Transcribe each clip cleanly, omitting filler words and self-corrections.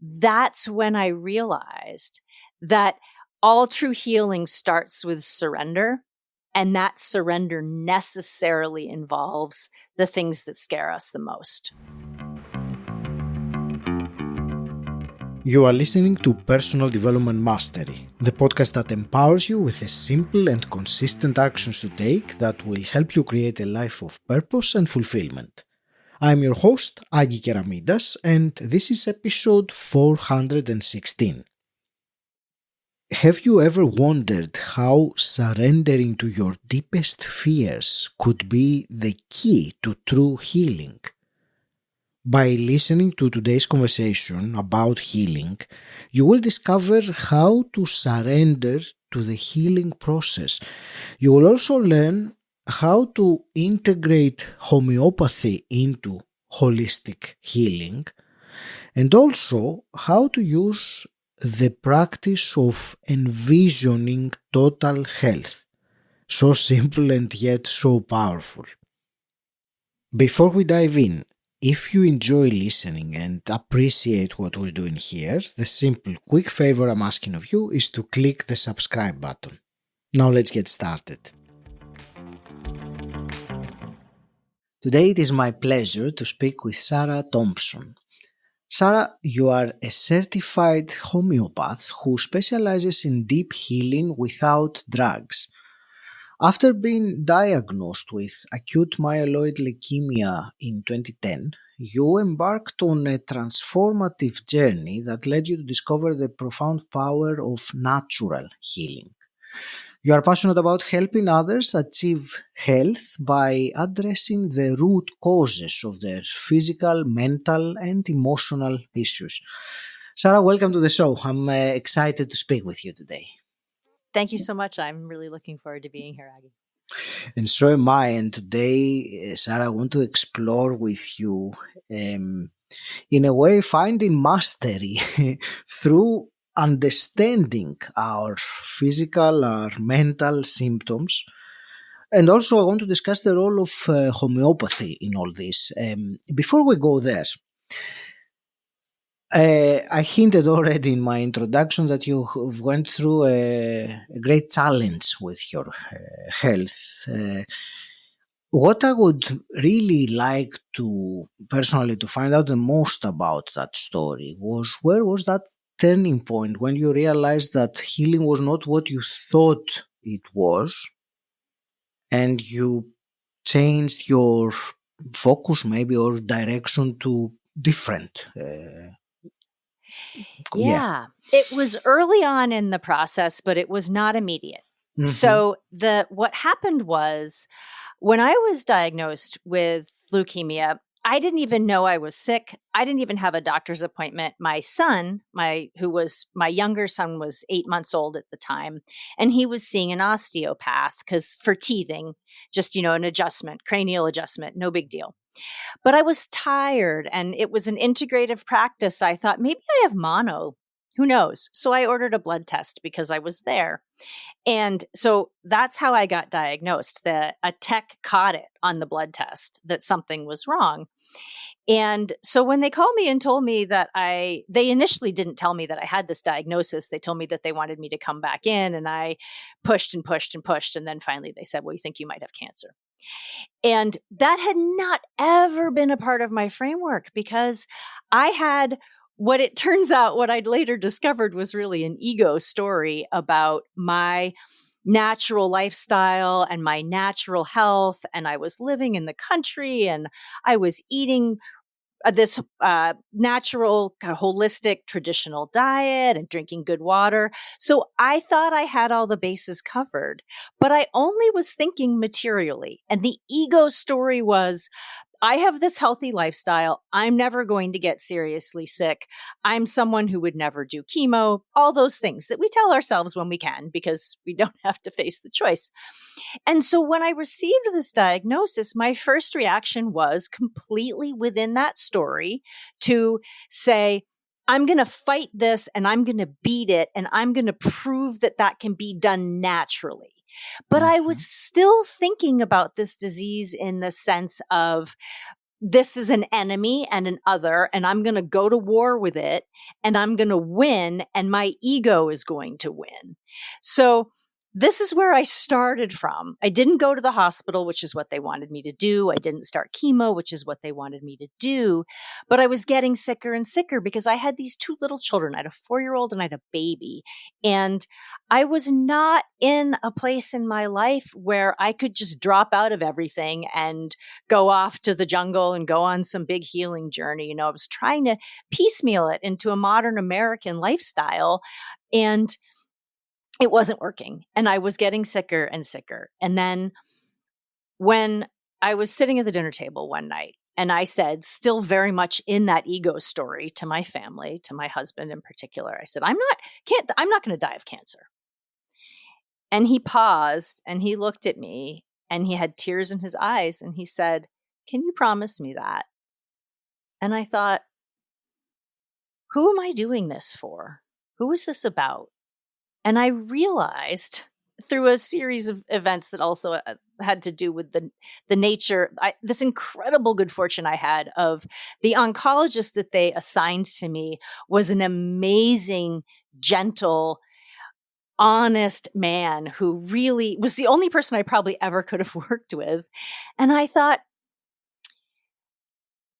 that's when I realized that all true healing starts with surrender. And that surrender necessarily involves the things that scare us the most. You are listening to Personal Development Mastery, the podcast that empowers you with the simple and consistent actions to take that will help you create a life of purpose and fulfillment. I'm your host, Agi Keramidas, and this is episode 416. Have you ever wondered how surrendering to your deepest fears could be the key to true healing? By listening to today's conversation about healing, you will discover how to surrender to the healing process. You will also learn how to integrate homeopathy into holistic healing, and also how to use the practice of envisioning total health. So simple and yet so powerful. Before we dive in, if you enjoy listening and appreciate what we're doing here, the simple, quick favor I'm asking of you is to click the subscribe button. Now let's get started. Today it is my pleasure to speak with Sarah Thompson. Sarah, you are a certified homeopath who specializes in deep healing without drugs. After being diagnosed with acute myeloid leukemia in 2010, you embarked on a transformative journey that led you to discover the profound power of natural healing. You are passionate about helping others achieve health by addressing the root causes of their physical, mental, and emotional issues. Sarah, welcome to the show. I'm excited to speak with you today. Thank you so much. I'm really looking forward to being here, Aggie. And so am I. And today, Sarah, I want to explore with you, in a way, finding mastery through understanding our physical, our mental symptoms. And also, I want to discuss the role of homeopathy in all this. Before we go there, I hinted already in my introduction that you went through a great challenge with your health. What I would really like to personally to find out the most about that story was, where was that turning point when you realized that healing was not what you thought it was, and you changed your focus maybe or direction to different. Yeah, it was early on in the process, but it was not immediate. Mm-hmm. So what happened was, when I was diagnosed with leukemia, I didn't even know I was sick. I didn't even have a doctor's appointment. My son, my younger son, was 8 months old at the time, and he was seeing an osteopath for teething, just, an adjustment, cranial adjustment, no big deal. But I was tired, and it was an integrative practice. I thought, maybe I have mono. Who knows? So I ordered a blood test because I was there. And so that's how I got diagnosed. A tech caught it on the blood test that something was wrong. And so when they called me and told me that they initially didn't tell me that I had this diagnosis. They told me that they wanted me to come back in, and I pushed and pushed and pushed. And then finally they said, well, we think you might have cancer. And that had not ever been a part of my framework, because I had what I'd later discovered was really an ego story about my natural lifestyle and my natural health. And I was living in the country, and I was eating this natural, kind of holistic, traditional diet and drinking good water. So I thought I had all the bases covered, but I only was thinking materially. And the ego story was, I have this healthy lifestyle. I'm never going to get seriously sick. I'm someone who would never do chemo, all those things that we tell ourselves when we can, because we don't have to face the choice. And so when I received this diagnosis, my first reaction was completely within that story to say, I'm going to fight this, and I'm going to beat it, and I'm going to prove that can be done naturally. But I was still thinking about this disease in the sense of this is an enemy and an other, and I'm going to go to war with it, and I'm going to win, and my ego is going to win. So this is where I started from. I didn't go to the hospital, which is what they wanted me to do. I didn't start chemo, which is what they wanted me to do. But I was getting sicker and sicker because I had these two little children. I had a 4-year-old and I had a baby. And I was not in a place in my life where I could just drop out of everything and go off to the jungle and go on some big healing journey. You know, I was trying to piecemeal it into a modern American lifestyle, and it wasn't working. And I was getting sicker and sicker. And then when I was sitting at the dinner table one night, and I said, still very much in that ego story to my family, to my husband in particular, I said, I'm not going to die of cancer. And he paused and he looked at me and he had tears in his eyes and he said, can you promise me that? And I thought, who am I doing this for? Who is this about? And I realized through a series of events that also had to do with the nature, this incredible good fortune I had of the oncologist that they assigned to me was an amazing, gentle, honest man who really was the only person I probably ever could have worked with. And I thought,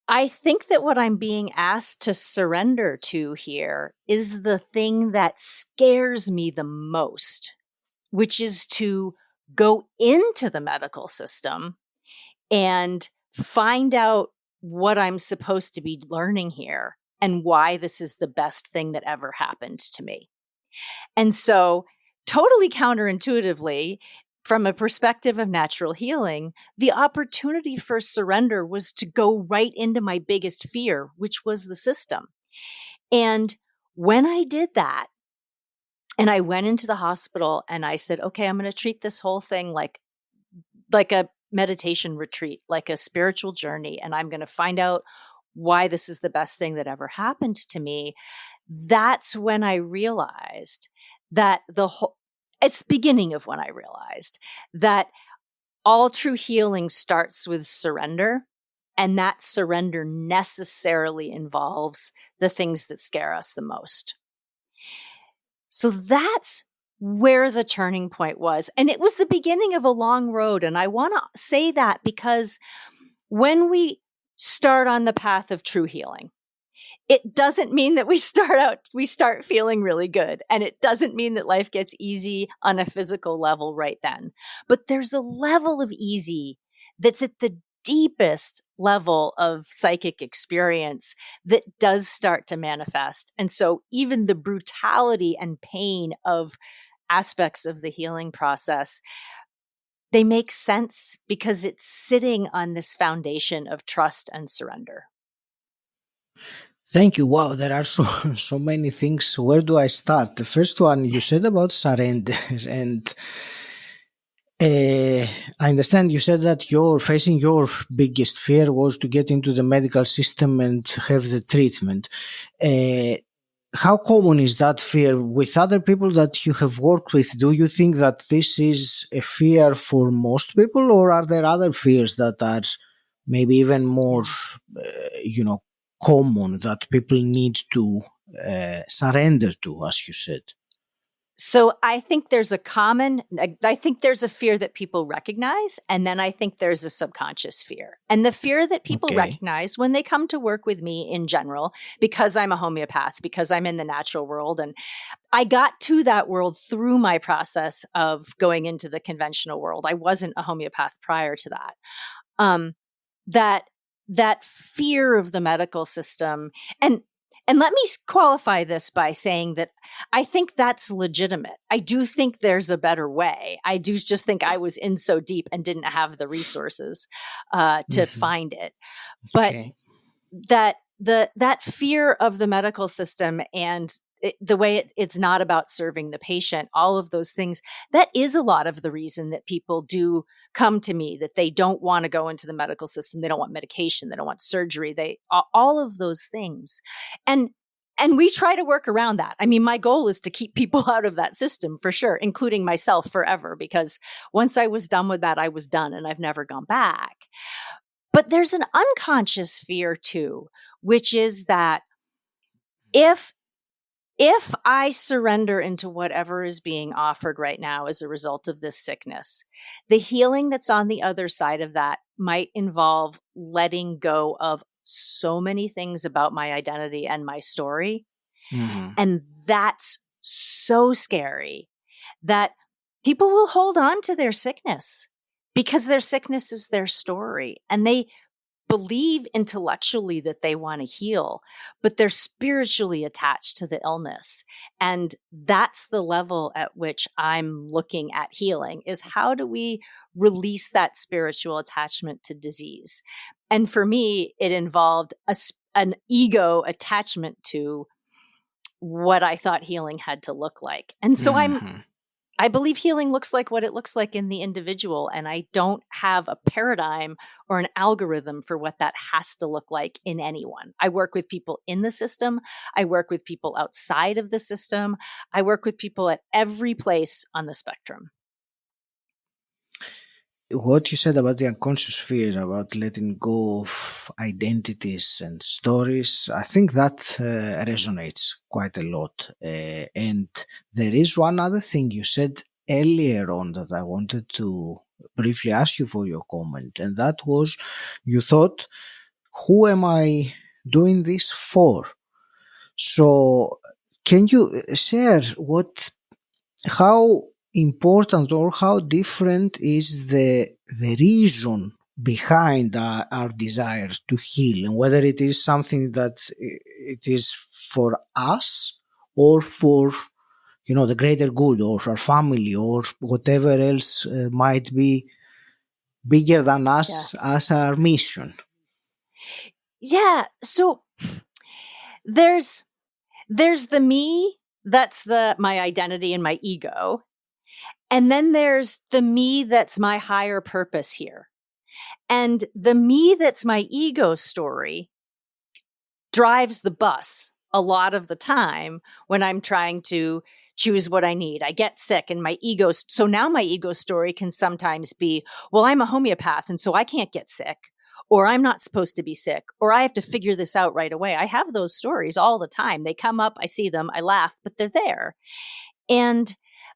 I think that what I'm being asked to surrender to here is the thing that scares me the most, which is to go into the medical system and find out what I'm supposed to be learning here and why this is the best thing that ever happened to me. And so, totally counterintuitively, from a perspective of natural healing, the opportunity for surrender was to go right into my biggest fear, which was the system. And when I did that, and I went into the hospital and I said, okay, I'm going to treat this whole thing like a meditation retreat, like a spiritual journey. And I'm going to find out why this is the best thing that ever happened to me. That's when I realized that it's beginning of when I realized that all true healing starts with surrender. And that surrender necessarily involves the things that scare us the most. So that's where the turning point was. And it was the beginning of a long road. And I want to say that because when we start on the path of true healing, it doesn't mean that we start feeling really good. And it doesn't mean that life gets easy on a physical level right then. But there's a level of easy that's at the deepest level of psychic experience that does start to manifest. And so even the brutality and pain of aspects of the healing process, they make sense because it's sitting on this foundation of trust and surrender. Thank you. Wow, there are so many things. Where do I start? The first one you said about surrender, and I understand you said that your biggest fear was to get into the medical system and have the treatment. How common is that fear with other people that you have worked with? Do you think that this is a fear for most people, or are there other fears that are maybe even more, common that people need to surrender to, as you said? So I think there's a fear that people recognize, and then I think there's a subconscious fear. And the fear that people recognize when they come to work with me in general, because I'm a homeopath, because I'm in the natural world, and I got to that world through my process of going into the conventional world. I wasn't a homeopath prior to that. That fear of the medical system, and let me qualify this by saying that I think that's legitimate. I do think there's a better way. I do just think I was in so deep and didn't have the resources to find it. But that fear of the medical system and the way it's not about serving the patient, all of those things, that is a lot of the reason that people do come to me, that they don't want to go into the medical system. They don't want medication. They don't want surgery. All of those things. And we try to work around that. I mean, my goal is to keep people out of that system for sure, including myself forever, because once I was done with that, I was done and I've never gone back. But there's an unconscious fear too, which is that if I surrender into whatever is being offered right now as a result of this sickness, the healing that's on the other side of that might involve letting go of so many things about my identity and my story. Mm-hmm. And that's so scary that people will hold on to their sickness because their sickness is their story. And they believe intellectually that they want to heal, but they're spiritually attached to the illness. And that's the level at which I'm looking at healing, is how do we release that spiritual attachment to disease? And for me, it involved an ego attachment to what I thought healing had to look like. And so Mm-hmm. I believe healing looks like what it looks like in the individual, and I don't have a paradigm or an algorithm for what that has to look like in anyone. I work with people in the system. I work with people outside of the system. I work with people at every place on the spectrum. What you said about the unconscious fear, about letting go of identities and stories, I think that resonates quite a lot. And there is one other thing you said earlier on that I wanted to briefly ask you for your comment, and that was you thought, who am I doing this for? So, can you share how important or how different is the reason behind our desire to heal, and whether it is something that it is for us or for the greater good or our family or whatever else might be bigger than us as our mission. Yeah. So there's the me, that's my identity and my ego. And then there's the me that's my higher purpose here. And the me that's my ego story drives the bus a lot of the time when I'm trying to choose what I need. I get sick and my ego. So now my ego story can sometimes be, well, I'm a homeopath and so I can't get sick, or I'm not supposed to be sick, or I have to figure this out right away. I have those stories all the time. They come up, I see them, I laugh, but they're there.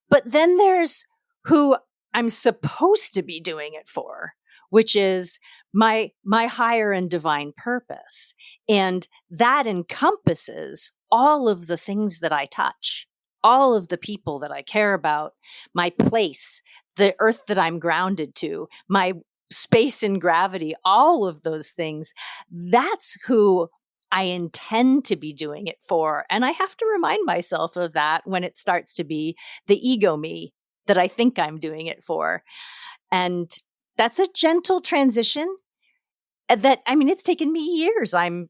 But then there's who I'm supposed to be doing it for, which is my higher and divine purpose. And that encompasses all of the things that I touch, all of the people that I care about, my place, the earth that I'm grounded to, my space and gravity, all of those things. That's who I intend to be doing it for. And I have to remind myself of that when it starts to be the ego me that I think I'm doing it for. And that's a gentle transition that, I mean, it's taken me years. I'm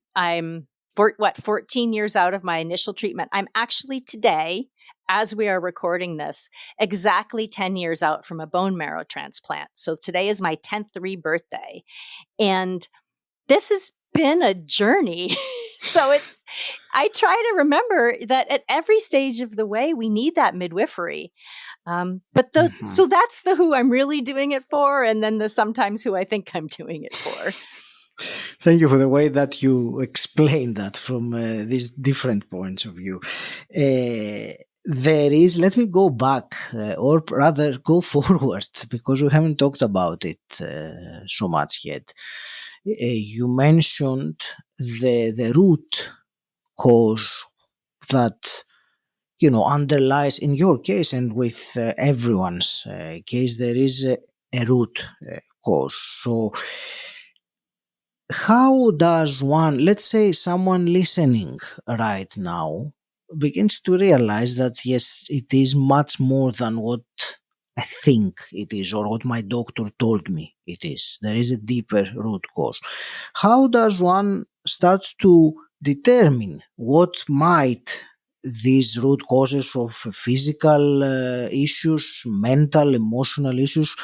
14 years out of my initial treatment. I'm actually today, as we are recording this, exactly 10 years out from a bone marrow transplant. So today is my 10th rebirthday. And this has been a journey. So I try to remember that at every stage of the way, we need that midwifery. But so that's the who I'm really doing it for. And then the sometimes who I think I'm doing it for. Thank you for the way that you explained that from these different points of view. Let me go back, or rather go forward, because we haven't talked about it so much yet. You mentioned the root cause that underlies, in your case and with everyone's case, there is a root cause. So how does one, let's say someone listening right now, begins to realize that yes, it is much more than what I think it is or what my doctor told me it is. There is a deeper root cause. How does one start to determine what might these root causes of physical issues, mental, emotional issues,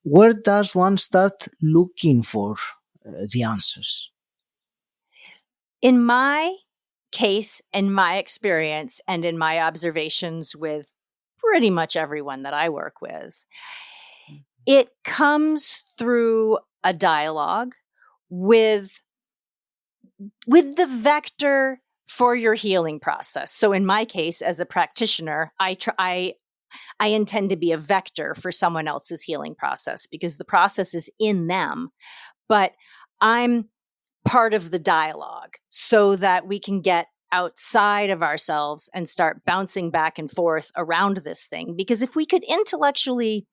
where does one start looking for the answers? In my case, in my experience, and in my observations with pretty much everyone that I work with, it comes through a dialogue with the vector for your healing process. So in my case, as a practitioner, I intend to be a vector for someone else's healing process because the process is in them, but I'm part of the dialogue so that we can get outside of ourselves and start bouncing back and forth around this thing. Because if we could intellectually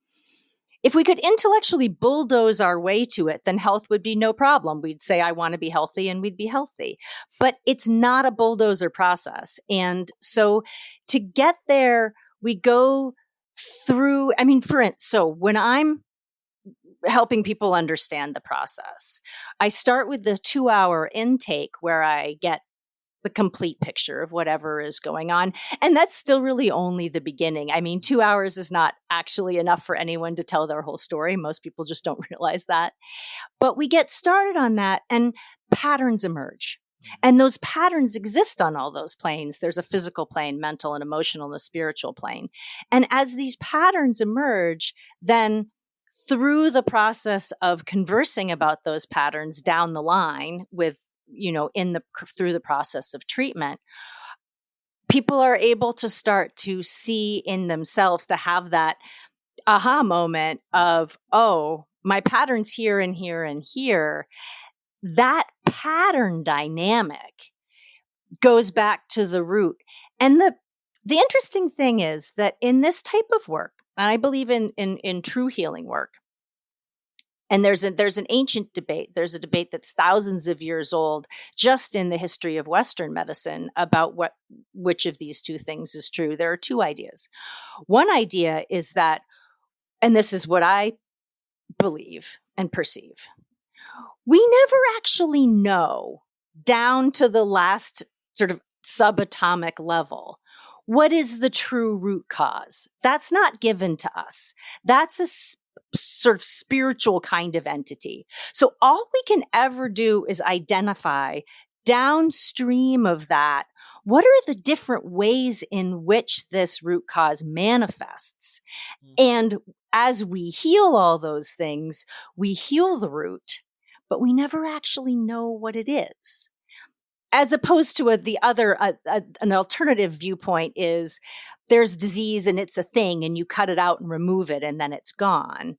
bulldoze our way to it, then health would be no problem. We'd say, I want to be healthy, and we'd be healthy. But it's not a bulldozer process. And so to get there, we go through, so when I'm helping people understand the process, I start with the 2-hour intake where I get the complete picture of whatever is going on. And that's still really only the beginning. 2 hours is not actually enough for anyone to tell their whole story. Most people just don't realize that. But we get started on that and patterns emerge. And those patterns exist on all those planes. There's a physical plane, mental and emotional, and a spiritual plane. And as these patterns emerge, then through the process of conversing about those patterns down the line with through the process of treatment, people are able to start to see in themselves, to have that aha moment of, oh, my pattern's here and here and here. That pattern dynamic goes back to the root. And the interesting thing is that in this type of work, and I believe in true healing work, and there's an ancient debate. There's a debate that's thousands of years old just in the history of Western medicine about which of these two things is true. There are two ideas. One idea is that, and this is what I believe and perceive, we never actually know down to the last sort of subatomic level what is the true root cause. That's not given to us. That's a sort of spiritual kind of entity. So all we can ever do is identify downstream of that, what are the different ways in which this root cause manifests? And as we heal all those things, we heal the root, but we never actually know what it is. As opposed to an alternative viewpoint is there's disease and it's a thing and you cut it out and remove it and then it's gone.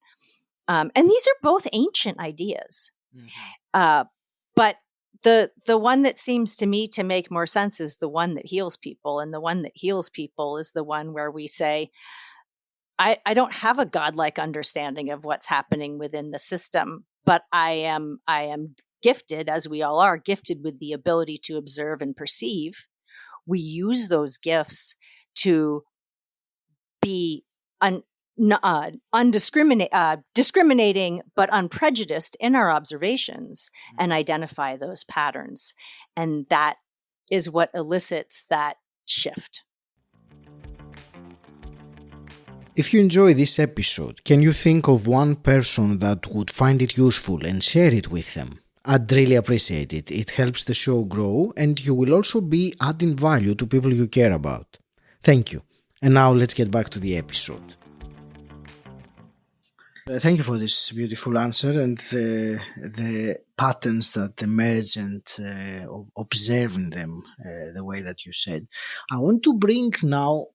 And these are both ancient ideas. Mm-hmm. But the one that seems to me to make more sense is the one that heals people. And the one that heals people is the one where we say, I don't have a godlike understanding of what's happening within the system, but I am gifted, as we all are, gifted with the ability to observe and perceive. We use those gifts to be discriminating but unprejudiced in our observations and identify those patterns. And that is what elicits that shift. If you enjoy this episode, can you think of one person that would find it useful and share it with them? I'd really appreciate it. It helps the show grow and you will also be adding value to people you care about. Thank you. And now let's get back to the episode. Thank you for this beautiful answer and the patterns that emerge and observing them the way that you said. I want to bring now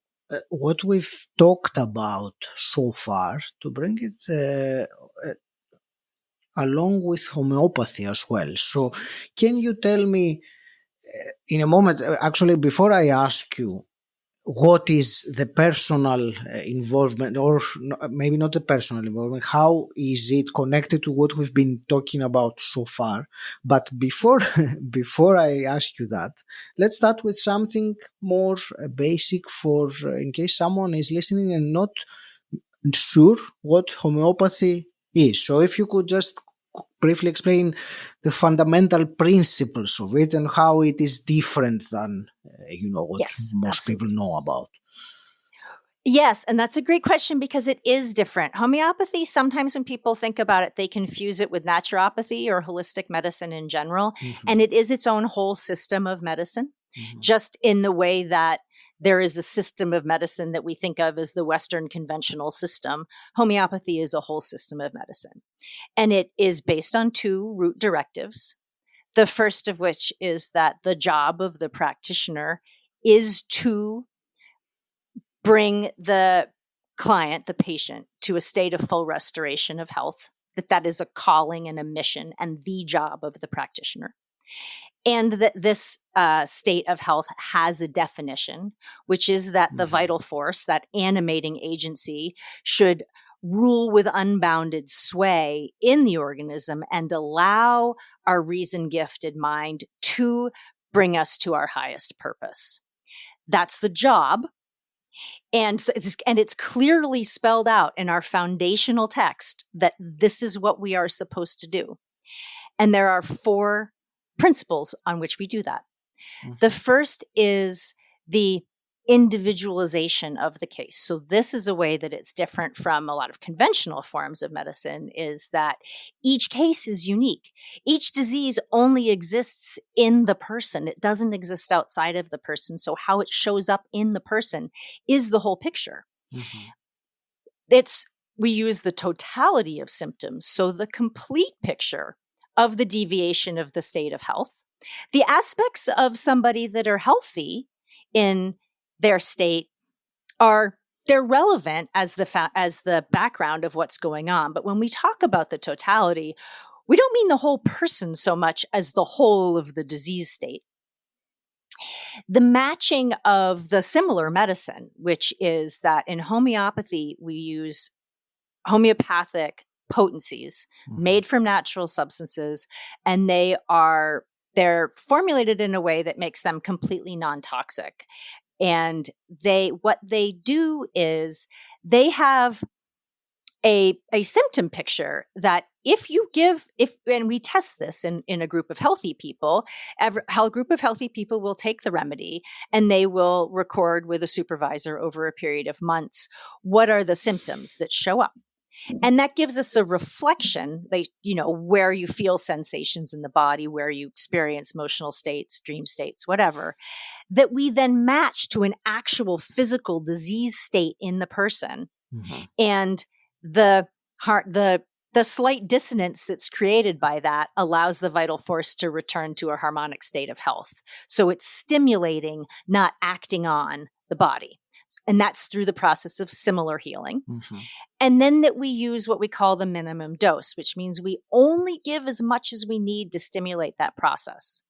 what we've talked about so far, to bring it along with homeopathy as well. So can you tell me in a moment, actually before I ask you, what is the personal involvement, or maybe not the personal involvement, how is it connected to what we've been talking about so far? But before I ask you that, let's start with something more basic for in case someone is listening and not sure what homeopathy is. So if you could just briefly explain the fundamental principles of it and how it is different than what most people know about. Yes, and that's a great question because it is different. Homeopathy, sometimes when people think about it, they confuse it with naturopathy or holistic medicine in general. Mm-hmm. And it is its own whole system of medicine, mm-hmm. just in the way that there is a system of medicine that we think of as the Western conventional system. Homeopathy is a whole system of medicine. And it is based on 2 root directives. The first of which is that the job of the practitioner is to bring the client, the patient, to a state of full restoration of health, that is a calling and a mission and the job of the practitioner. And that this state of health has a definition, which is that the vital force, that animating agency, should rule with unbounded sway in the organism and allow our reason-gifted mind to bring us to our highest purpose. That's the job. And it's clearly spelled out in our foundational text that this is what we are supposed to do. And there are 4 principles on which we do that. The first is the individualization of the case. So this is a way that it's different from a lot of conventional forms of medicine, is that each case is unique. Each disease only exists in the person. It doesn't exist outside of the person. So how it shows up in the person is the whole picture. We use the totality of symptoms, so the complete picture of the deviation of the state of health. The aspects of somebody that are healthy in their state they're relevant as the background of what's going on. But when we talk about the totality, we don't mean the whole person so much as the whole of the disease state. The matching of the similar medicine, which is that in homeopathy, we use homeopathic potencies made from natural substances, and they're formulated in a way that makes them completely non-toxic. And what they do is they have a symptom picture that and we test this in a group of healthy people, a group of healthy people will take the remedy and they will record with a supervisor over a period of months what are the symptoms that show up. And that gives us a reflection, where you feel sensations in the body, where you experience emotional states, dream states, whatever, that we then match to an actual physical disease state in the person. And the slight dissonance that's created by that allows the vital force to return to a harmonic state of health. So it's stimulating, not acting on the body. And that's through the process of similar healing. And then that we use what we call the minimum dose, which means we only give as much as we need to stimulate that process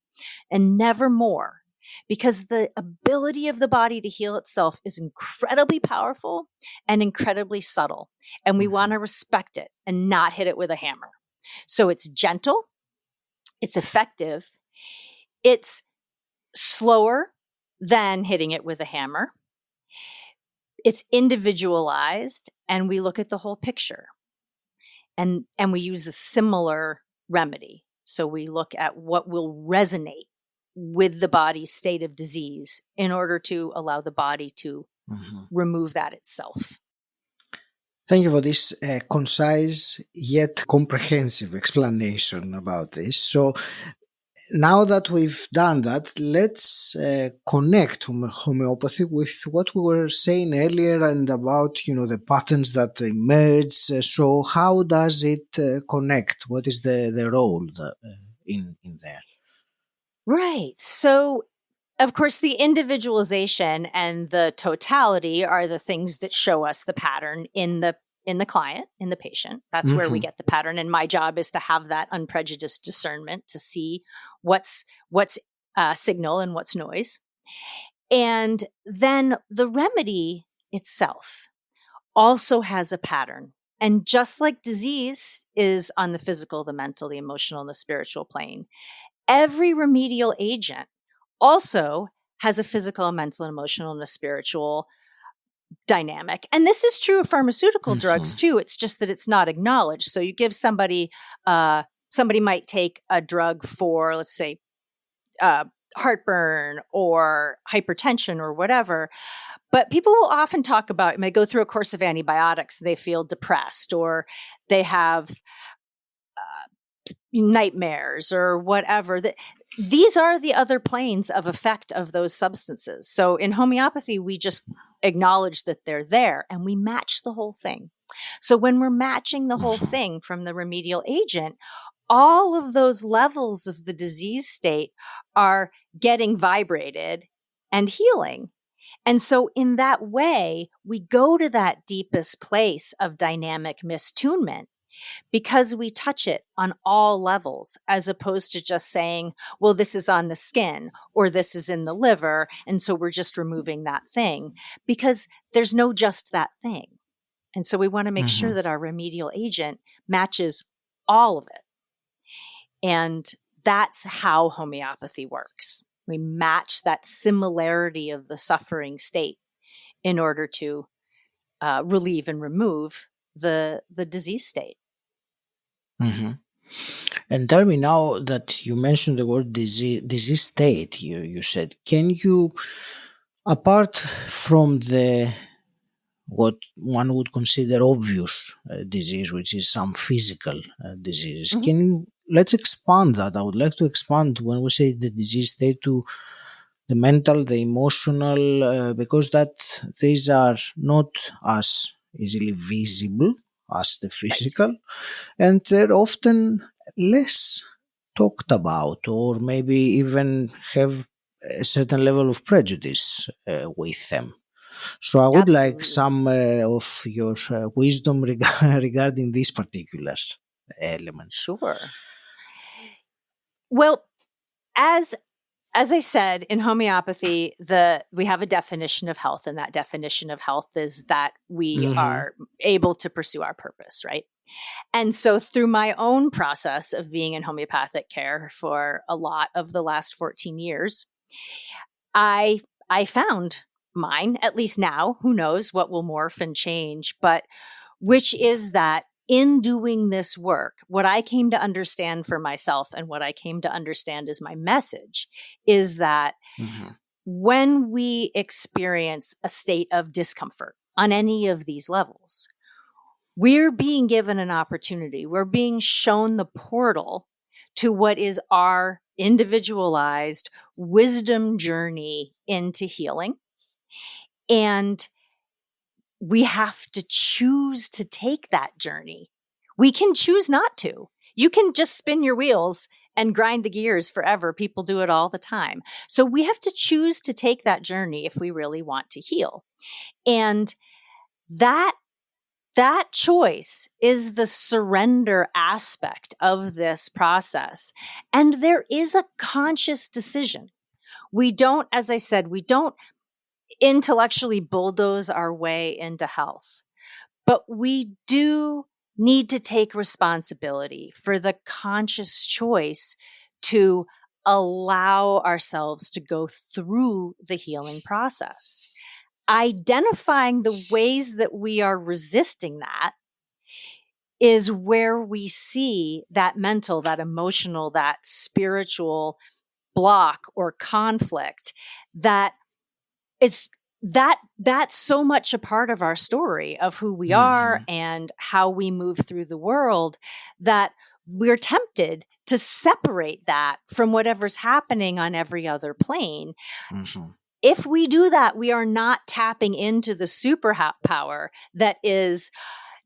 and never more, because the ability of the body to heal itself is incredibly powerful and incredibly subtle. And we want to respect it and not hit it with a hammer. So it's gentle, it's effective, it's slower than hitting it with a hammer. It's individualized, and we look at the whole picture. And we use a similar remedy. So we look at what will resonate with the body's state of disease in order to allow the body to remove that itself. Thank you for this concise yet comprehensive explanation about this. So now that we've done that, let's connect homeopathy with what we were saying earlier and about, the patterns that emerge. So how does it connect? What is the role in there? Right. So, of course, the individualization and the totality are the things that show us the pattern in the client, in the patient. That's where we get the pattern. And my job is to have that unprejudiced discernment to see what's signal and what's noise. And then the remedy itself also has a pattern. And just like disease is on the physical, the mental, the emotional, and the spiritual plane, every remedial agent also has a physical, a mental, and emotional, and a spiritual dynamic. And this is true of pharmaceutical drugs too. It's just that it's not acknowledged. So you give somebody might take a drug for, let's say, heartburn or hypertension or whatever. But people will often talk about, they go through a course of antibiotics, they feel depressed, or they have nightmares or whatever. these are the other planes of effect of those substances. So in homeopathy, we just acknowledge that they're there and we match the whole thing. So when we're matching the whole thing from the remedial agent, all of those levels of the disease state are getting vibrated and healing. And so in that way, we go to that deepest place of dynamic mistunement because we touch it on all levels, as opposed to just saying, well, this is on the skin or this is in the liver. And so we're just removing that thing, because there's no just that thing. And so we want to make sure that our remedial agent matches all of it. And that's how homeopathy works. We match that similarity of the suffering state in order to relieve and remove the disease state. And tell me, now that you mentioned the word disease state, you said, can you, apart from the what one would consider obvious disease, which is some physical disease, let's expand that. I would like to expand when we say the disease state to the mental, the emotional, because these are not as easily visible as the physical, and they're often less talked about, or maybe even have a certain level of prejudice with them. So I would like some of your wisdom regarding this particular element. Sure. Well, as I said, in homeopathy, we have a definition of health, and that definition of health is that we are able to pursue our purpose, right? And so through my own process of being in homeopathic care for a lot of the last 14 years, I found mine, at least now, who knows what will morph and change, but which is that in doing this work, what I came to understand for myself and what I came to understand as my message is that when we experience a state of discomfort on any of these levels, we're being given an opportunity. We're being shown the portal to what is our individualized wisdom journey into healing. And we have to choose to take that journey. We can choose not to. You can just spin your wheels and grind the gears forever. People do it all the time. So we have to choose to take that journey if we really want to heal. And that choice is the surrender aspect of this process. And there is a conscious decision. We don't, as I said, we don't intellectually bulldoze our way into health, but we do need to take responsibility for the conscious choice to allow ourselves to go through the healing process. Identifying the ways that we are resisting that is where we see that mental, that emotional, that spiritual block or conflict that is that's so much a part of our story of who we are and how we move through the world that we're tempted to separate that from whatever's happening on every other plane. If we do that, we are not tapping into the superpower that is,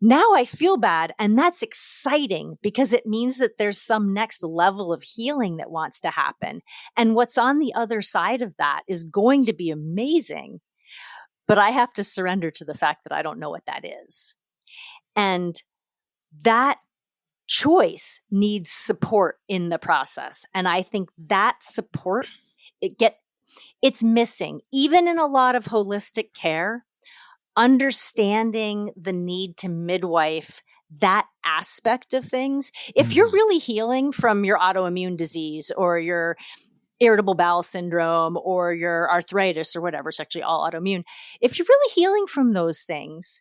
now I feel bad. And that's exciting because it means that there's some next level of healing that wants to happen. And what's on the other side of that is going to be amazing. But I have to surrender to the fact that I don't know what that is. And that choice needs support in the process. And I think that support, it's missing. Even in a lot of holistic care, understanding the need to midwife that aspect of things. If you're really healing from your autoimmune disease or your irritable bowel syndrome or your arthritis or whatever, it's actually all autoimmune. If you're really healing from those things,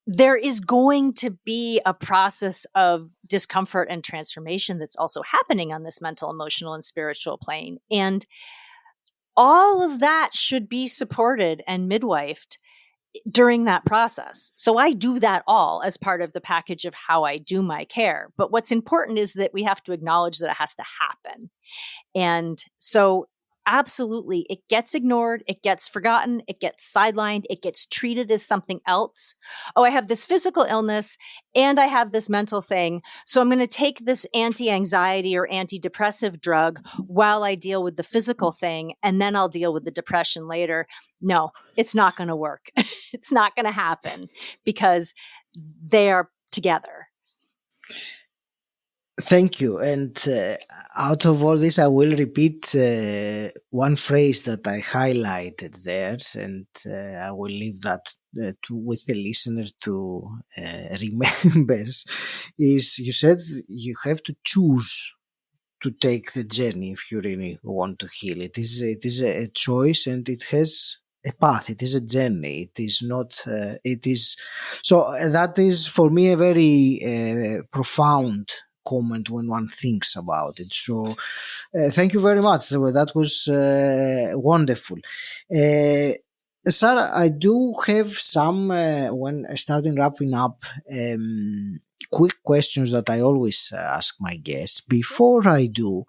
there is going to be a process of discomfort and transformation that's also happening on this mental, emotional, and spiritual plane. And all of that should be supported and midwifed during that process. So I do that all as part of the package of how I do my care. But what's important is that we have to acknowledge that it has to happen. And so absolutely, it gets ignored, it gets forgotten, it gets sidelined, it gets treated as something else. Oh, I have this physical illness and I have this mental thing. So I'm going to take this anti-anxiety or antidepressive drug while I deal with the physical thing, and then I'll deal with the depression later. No, it's not going to work. It's not going to happen because they are together. Thank you. And out of all this, I will repeat one phrase that I highlighted there, and I will leave that with the listener to remember, is you said you have to choose to take the journey if you really want to heal. It is a choice, and it has a path. It is a journey. It is not, it is, so that is for me a very profound comment when one thinks about it. So thank you very much. That was wonderful. Sarah, I do have some, when starting wrapping up, quick questions that I always ask my guests. Before I do,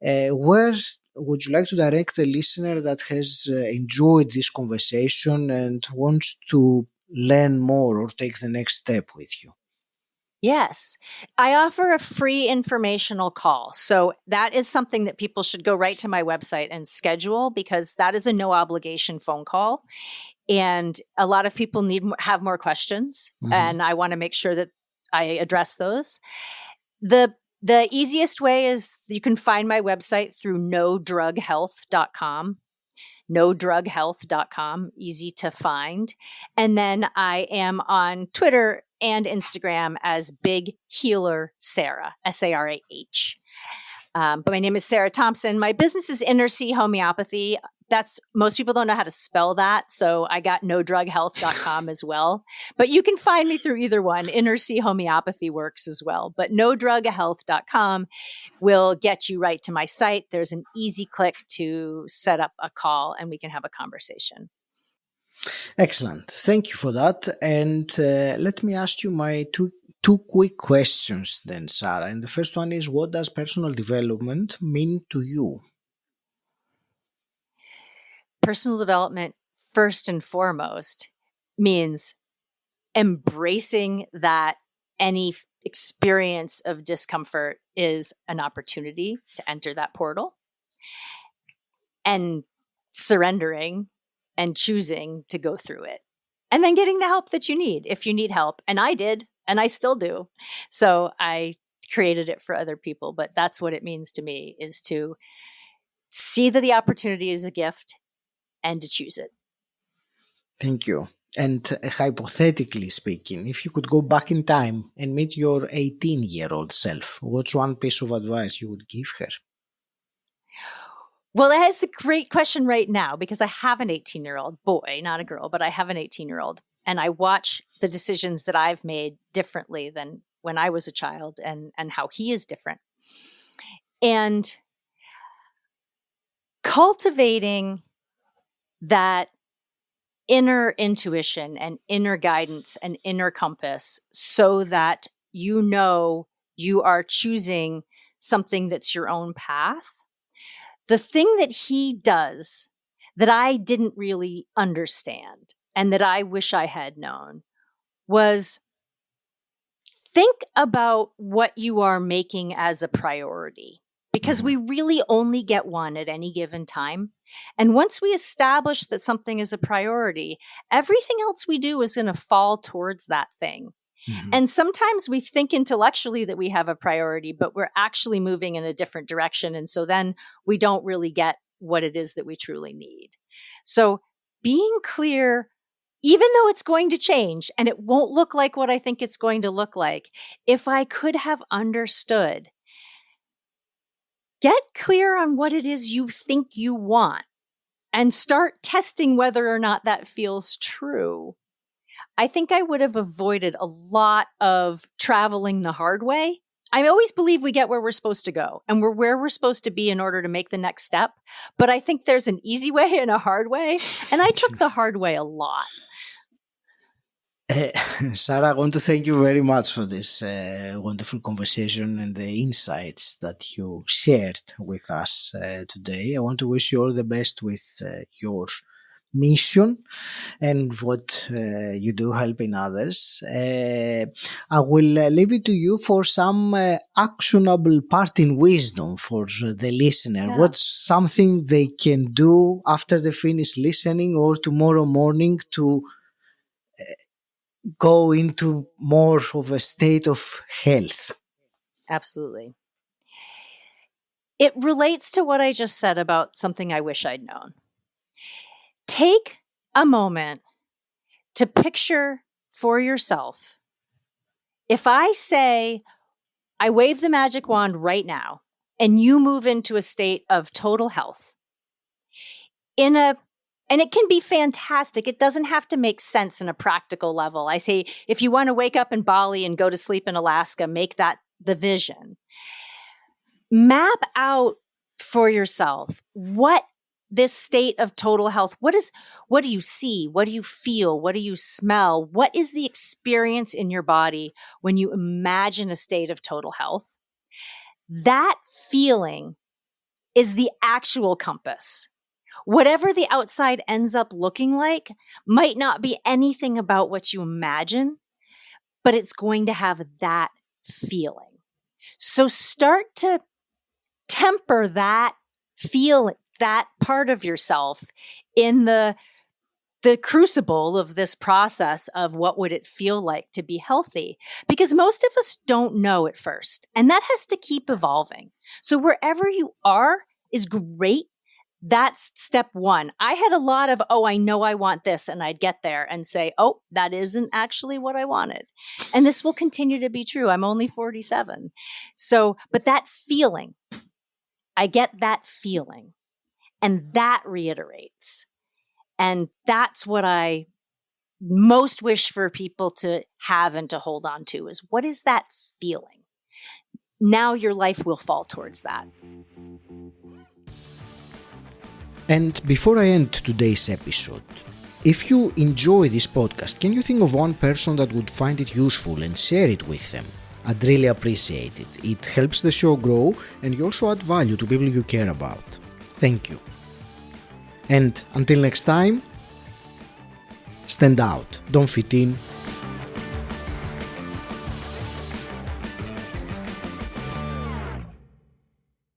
where would you like to direct the listener that has enjoyed this conversation and wants to learn more or take the next step with you? Yes, I offer a free informational call. So that is something that people should go right to my website and schedule, because that is a no obligation phone call. And a lot of people have more questions, and I want to make sure that I address those. The easiest way is you can find my website through nodrughealth.com. nodrughealth.com, easy to find. And then I am on Twitter and Instagram as Big Healer Sarah, Sarah. But my name is Sarah Thompson. My business is Inner C Homeopathy. Most people don't know how to spell that, so I got nodrughealth.com as well. But you can find me through either one. Inner C Homeopathy works as well. But nodrughealth.com will get you right to my site. There's an easy click to set up a call, and we can have a conversation. Excellent. Thank you for that. And let me ask you my two quick questions then, Sarah. And the first one is, what does personal development mean to you? Personal development, first and foremost, means embracing that any experience of discomfort is an opportunity to enter that portal, and surrendering and choosing to go through it, and then getting the help that you need if you need help. And I did, and I still do. So I created it for other people, but that's what it means to me, is to see that the opportunity is a gift and to choose it. Thank you. And hypothetically speaking, if you could go back in time and meet your 18-year-old self, what's one piece of advice you would give her? Well, that's a great question right now, because I have an 18-year-old boy, not a girl, but I have an 18-year-old. And I watch the decisions that I've made differently than when I was a child, and how he is different. And cultivating that inner intuition and inner guidance and inner compass, so that you know you are choosing something that's your own path. The thing that he does that I didn't really understand and that I wish I had known was think about what you are making as a priority, because we really only get one at any given time. And once we establish that something is a priority, everything else we do is going to fall towards that thing. And sometimes we think intellectually that we have a priority, but we're actually moving in a different direction. And so then we don't really get what it is that we truly need. So being clear, even though it's going to change and it won't look like what I think it's going to look like, if I could have understood, get clear on what it is you think you want and start testing whether or not that feels true. I think I would have avoided a lot of traveling the hard way. I always believe we get where we're supposed to go, and we're where we're supposed to be in order to make the next step. But I think there's an easy way and a hard way. And I took the hard way a lot. Sarah, I want to thank you very much for this wonderful conversation and the insights that you shared with us today. I want to wish you all the best with your mission and what you do helping others. I will leave it to you for some actionable parting wisdom for the listener. Yeah. What's something they can do after they finish listening or tomorrow morning to go into more of a state of health? Absolutely. It relates to what I just said about something I wish I'd known. Take a moment to picture for yourself. If I say, I wave the magic wand right now, and you move into a state of total health, and it can be fantastic. It doesn't have to make sense in a practical level. I say, if you want to wake up in Bali and go to sleep in Alaska, make that the vision. Map out for yourself what this state of total health, what do you see? What do you feel? What do you smell? What is the experience in your body when you imagine a state of total health? That feeling is the actual compass. Whatever the outside ends up looking like might not be anything about what you imagine, but it's going to have that feeling. So start to temper that feeling, that part of yourself in the crucible of this process of what would it feel like to be healthy? Because most of us don't know at first, and that has to keep evolving. So wherever you are is great. That's step one. I had a lot of, I know I want this, and I'd get there and say, that isn't actually what I wanted. And this will continue to be true. I'm only 47. So, but that feeling, I get that feeling, and that reiterates. And that's what I most wish for people to have and to hold on to is, what is that feeling? Now your life will fall towards that. And before I end today's episode, if you enjoy this podcast, can you think of one person that would find it useful and share it with them? I'd really appreciate it. It helps the show grow, and you also add value to people you care about. Thank you. And until next time, stand out, don't fit in,